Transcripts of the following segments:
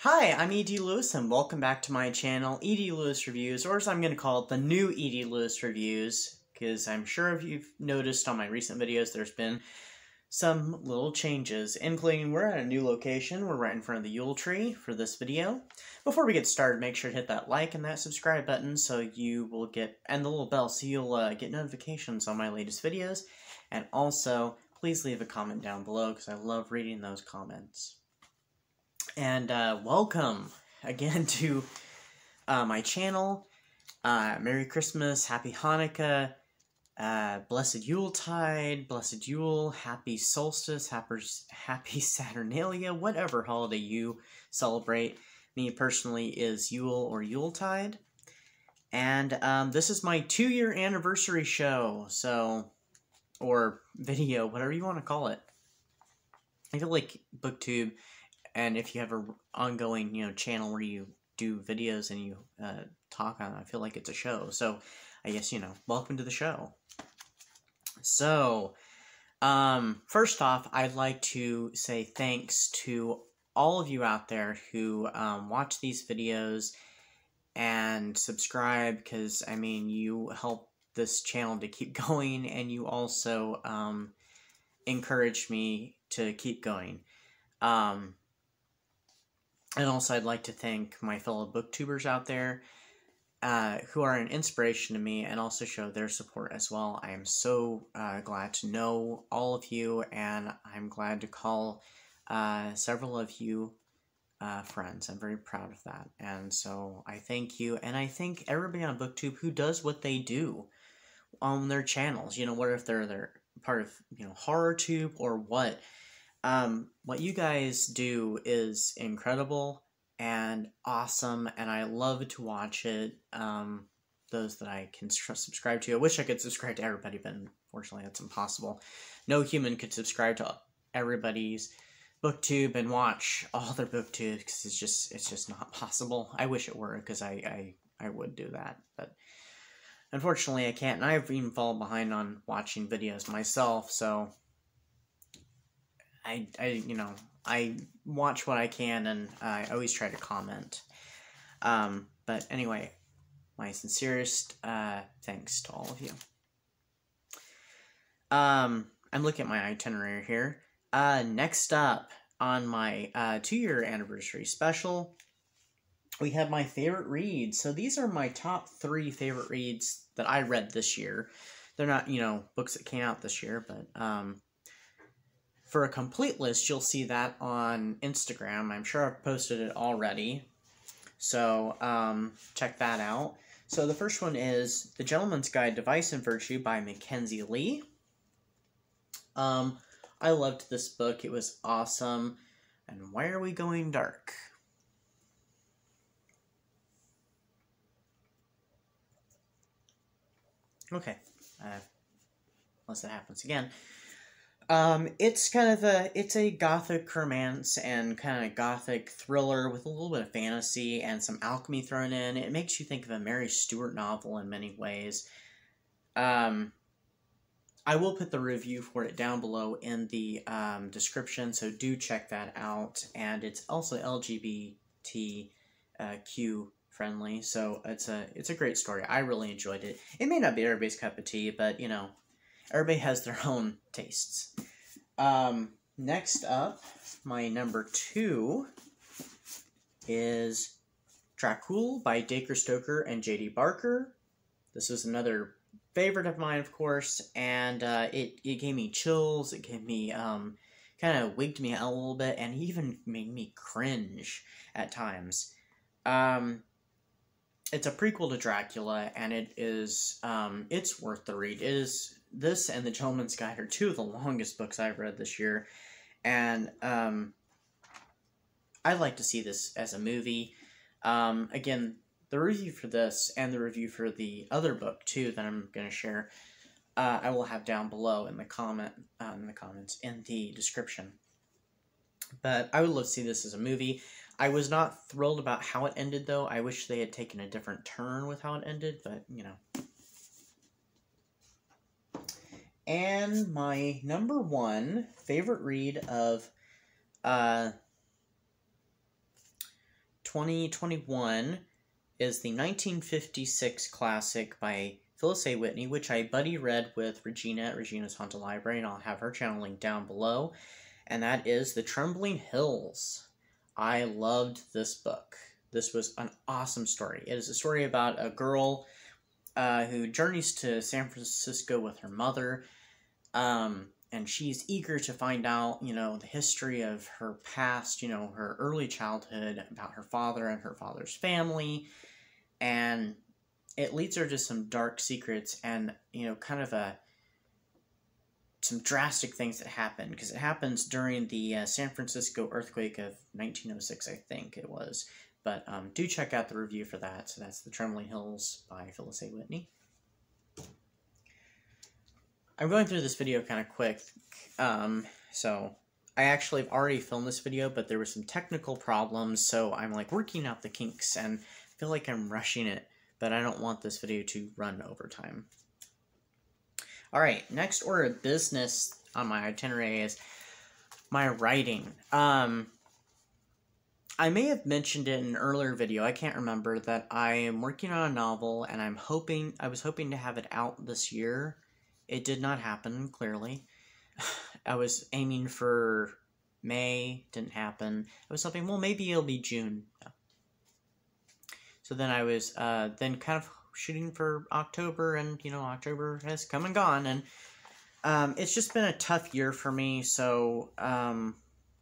Hi, I'm E.D. Lewis, and welcome back to my channel, E.D. Lewis Reviews, or as I'm going to call it, the new E.D. Lewis Reviews, because I'm sure if you've noticed on my recent videos, there's been some little changes, including we're at a new location. We're right in front of the Yule tree for this video. Before we get started, make sure to hit that like and that subscribe button so you will get, and the little bell so you'll get notifications on my latest videos. And also, please leave a comment down below because I love reading those comments. And welcome again to my channel. Merry Christmas, Happy Hanukkah, Blessed Yuletide, Blessed Yule, Happy Solstice, Happy Saturnalia, whatever holiday you celebrate. Me personally is Yule or Yuletide. And this is my 2-year anniversary show, so, or video, whatever you want to call it. I feel like BookTube, and if you have an ongoing, channel where you do videos and you talk on it, I feel like it's a show. So, I guess, welcome to the show. So, first off, I'd like to say thanks to all of you out there who watch these videos and subscribe, because, you help this channel to keep going, and you also encourage me to keep going. And also, I'd like to thank my fellow booktubers out there who are an inspiration to me and also show their support as well. I am so glad to know all of you, and I'm glad to call several of you friends. I'm very proud of that. And so I thank you, and I thank everybody on BookTube who does what they do on their channels. What if they're part of, HorrorTube or what? What you guys do is incredible and awesome, and I love to watch it. Those that I can subscribe to. I wish I could subscribe to everybody, but unfortunately that's impossible. No human could subscribe to everybody's BookTube and watch all their BookTubes, because it's just not possible. I wish it were, because I would do that, but unfortunately I can't, and I've even fallen behind on watching videos myself, so I watch what I can, and I always try to comment. But anyway, my sincerest thanks to all of you. I'm looking at my itinerary here. Next up on my 2-year anniversary special, we have my favorite reads. So these are my top 3 favorite reads that I read this year. They're not, books that came out this year, but for a complete list, you'll see that on Instagram. I'm sure I've posted it already, so check that out. So the first one is The Gentleman's Guide to Vice and Virtue by Mackenzie Lee. I loved this book. It was awesome. And why are we going dark? Okay, unless that happens again. It's kind of it's a gothic romance and kind of gothic thriller with a little bit of fantasy and some alchemy thrown in. It makes you think of a Mary Stuart novel in many ways. I will put the review for it down below in the description, so do check that out. And it's also LGBTQ friendly, so it's a great story. I really enjoyed it. It may not be everybody's cup of tea, but everybody has their own tastes. Next up, my number 2 is Dracul by Dacre, Stoker, and J.D. Barker. This was another favorite of mine, of course, and it gave me chills. It gave me, kind of wigged me out a little bit, and even made me cringe at times. It's a prequel to Dracula, and it is, it's worth the read. This and The Gentleman's Guide are 2 of the longest books I've read this year, and I'd like to see this as a movie. Again, the review for this and the review for the other book too that I'm going to share, I will have down below in the comments in the description. But I would love to see this as a movie. I was not thrilled about how it ended, though. I wish they had taken a different turn with how it ended, but And my number 1 favorite read of 2021 is the 1956 classic by Phyllis A. Whitney, which I buddy read with Regina at Regina's Haunted Library, and I'll have her channel linked down below. And that is The Trembling Hills. I loved this book. This was an awesome story. It is a story about a girl who journeys to San Francisco with her mother, and she's eager to find out, the history of her past, her early childhood, about her father and her father's family, and it leads her to some dark secrets and, kind of some drastic things that happen, because it happens during the San Francisco earthquake of 1906, I think it was. But do check out the review for that. So that's The Trembling Hills by Phyllis A. Whitney. I'm going through this video kind of quick. So I actually have already filmed this video, but there were some technical problems. So I'm like working out the kinks and feel like I'm rushing it. But I don't want this video to run over time. Alright, next order of business on my itinerary is my writing. I may have mentioned it in an earlier video, I can't remember, that I am working on a novel and I was hoping to have it out this year. It did not happen, clearly. I was aiming for May, didn't happen. I was hoping, well, maybe it'll be June. Yeah. So then I was then kind of shooting for October, and, October has come and gone, and it's just been a tough year for me, so,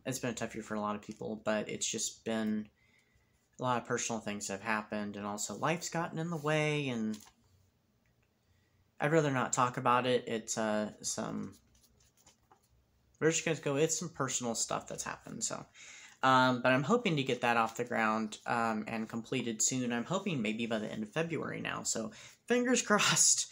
it's been a tough year for a lot of people, but it's just been a lot of personal things have happened, and also life's gotten in the way, and I'd rather not talk about it. It's we're just going to go, it's some personal stuff that's happened, so. But I'm hoping to get that off the ground and completed soon. I'm hoping maybe by the end of February now, so fingers crossed.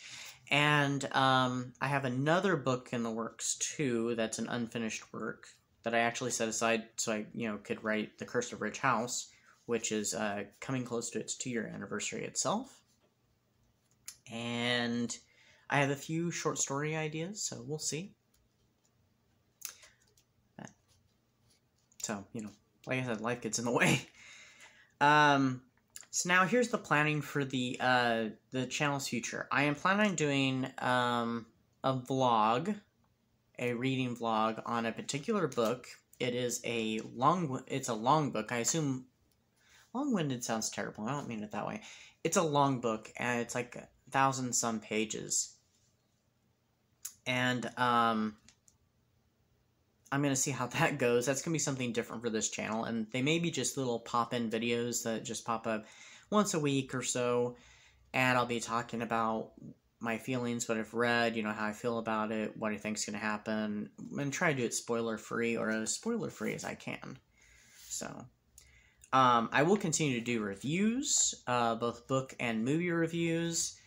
And I have another book in the works, too, that's an unfinished work that I actually set aside so I, could write The Curse of Rich House, which is coming close to its 2-year anniversary itself. And I have a few short story ideas, so we'll see. So, like I said, life gets in the way. So now here's the planning for the channel's future. I am planning on doing a vlog, a reading vlog on a particular book. It is it's a long book. I assume long-winded sounds terrible. I don't mean it that way. It's a long book, and it's like 1,000-some pages. And I'm going to see how that goes. That's going to be something different for this channel. And they may be just little pop-in videos that just pop up once a week or so. And I'll be talking about my feelings, what I've read, how I feel about it, what I think is going to happen. And try to do it spoiler-free, or as spoiler-free as I can. So, I will continue to do reviews, both book and movie reviews.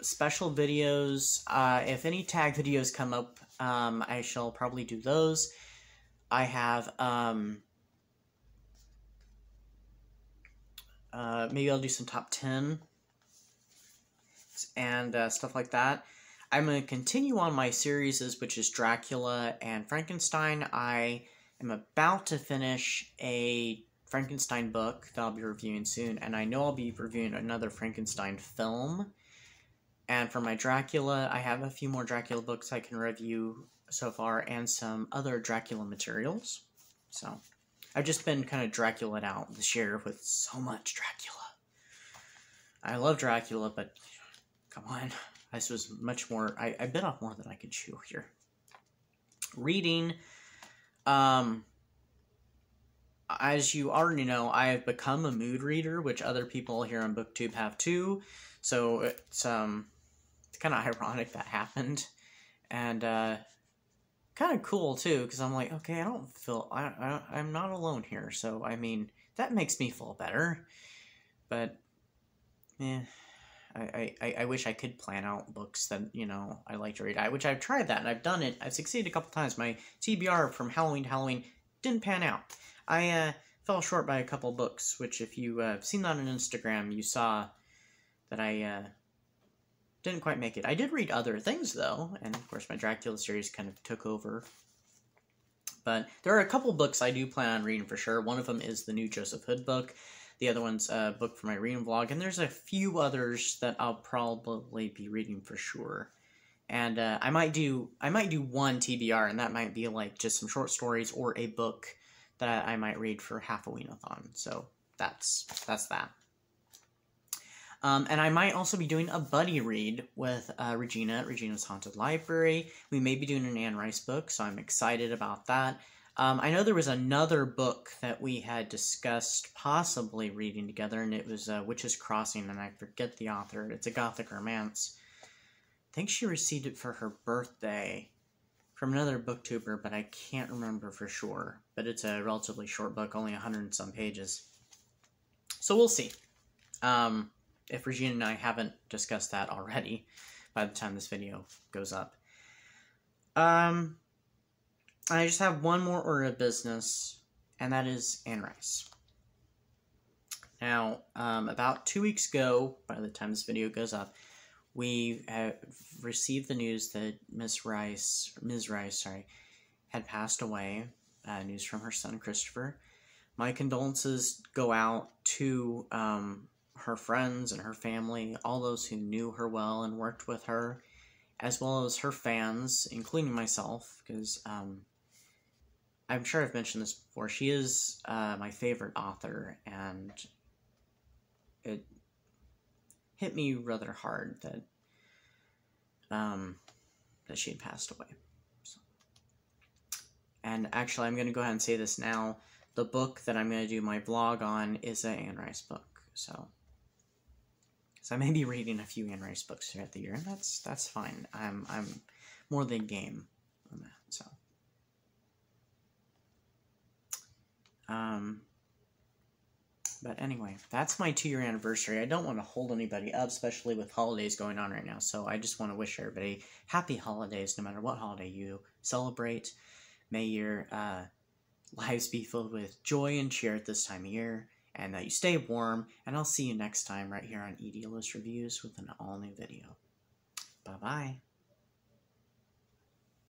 Special videos. If any tag videos come up, I shall probably do those. I have, maybe I'll do some top 10 and stuff like that. I'm going to continue on my series, which is Dracula and Frankenstein. I am about to finish a Frankenstein book that I'll be reviewing soon, and I know I'll be reviewing another Frankenstein film. And for my Dracula, I have a few more Dracula books I can review so far, and some other Dracula materials. So, I've just been kind of Draculaed out this year with so much Dracula. I love Dracula, but come on. This was much more, I bit off more than I could chew here. Reading, as you already know, I have become a mood reader, which other people here on BookTube have too. So it's kind of ironic that happened, and kind of cool too, because I'm like, okay, I'm not alone here. So I mean, that makes me feel better. But I wish I could plan out books that I like to read. Which I've tried that and I've done it. I've succeeded a couple times. My TBR from Halloween to Halloween didn't pan out. I fell short by a couple books, which if you have seen that on Instagram, you saw that I didn't quite make it. I did read other things, though, and of course my Dracula series kind of took over. But there are a couple books I do plan on reading for sure. One of them is the new Joseph Hood book. The other one's a book for my reading vlog. And there's a few others that I'll probably be reading for sure. And I might do one TBR, and that might be like just some short stories or a book that I might read for half a week-a-thon. So that's that. And I might also be doing a buddy read with Regina at Regina's Haunted Library. We may be doing an Anne Rice book, so I'm excited about that. I know there was another book that we had discussed possibly reading together, and it was Witch's Crossing, and I forget the author. It's a gothic romance. I think she received it for her birthday from another booktuber, but I can't remember for sure. But it's a relatively short book, only 100 and some pages. So we'll see. If Regina and I haven't discussed that already by the time this video goes up. I just have one more order of business, and that is Anne Rice. Now, about 2 weeks ago, by the time this video goes up, we have received the news that Ms. Rice, had passed away. News from her son, Christopher. My condolences go out to her friends and her family, all those who knew her well and worked with her, as well as her fans, including myself, because I'm sure I've mentioned this before. She is my favorite author, and it hit me rather hard that she had passed away. So. And actually, I'm going to go ahead and say this now. The book that I'm going to do my vlog on is an Anne Rice book, so I may be reading a few Anne Rice books throughout the year, and that's fine. I'm more than game on that. So, but anyway, that's my 2-year anniversary. I don't want to hold anybody up, especially with holidays going on right now. So I just want to wish everybody happy holidays, no matter what holiday you celebrate. May your lives be filled with joy and cheer at this time of year, and that you stay warm, and I'll see you next time right here on ED List Reviews with an all-new video. Bye-bye.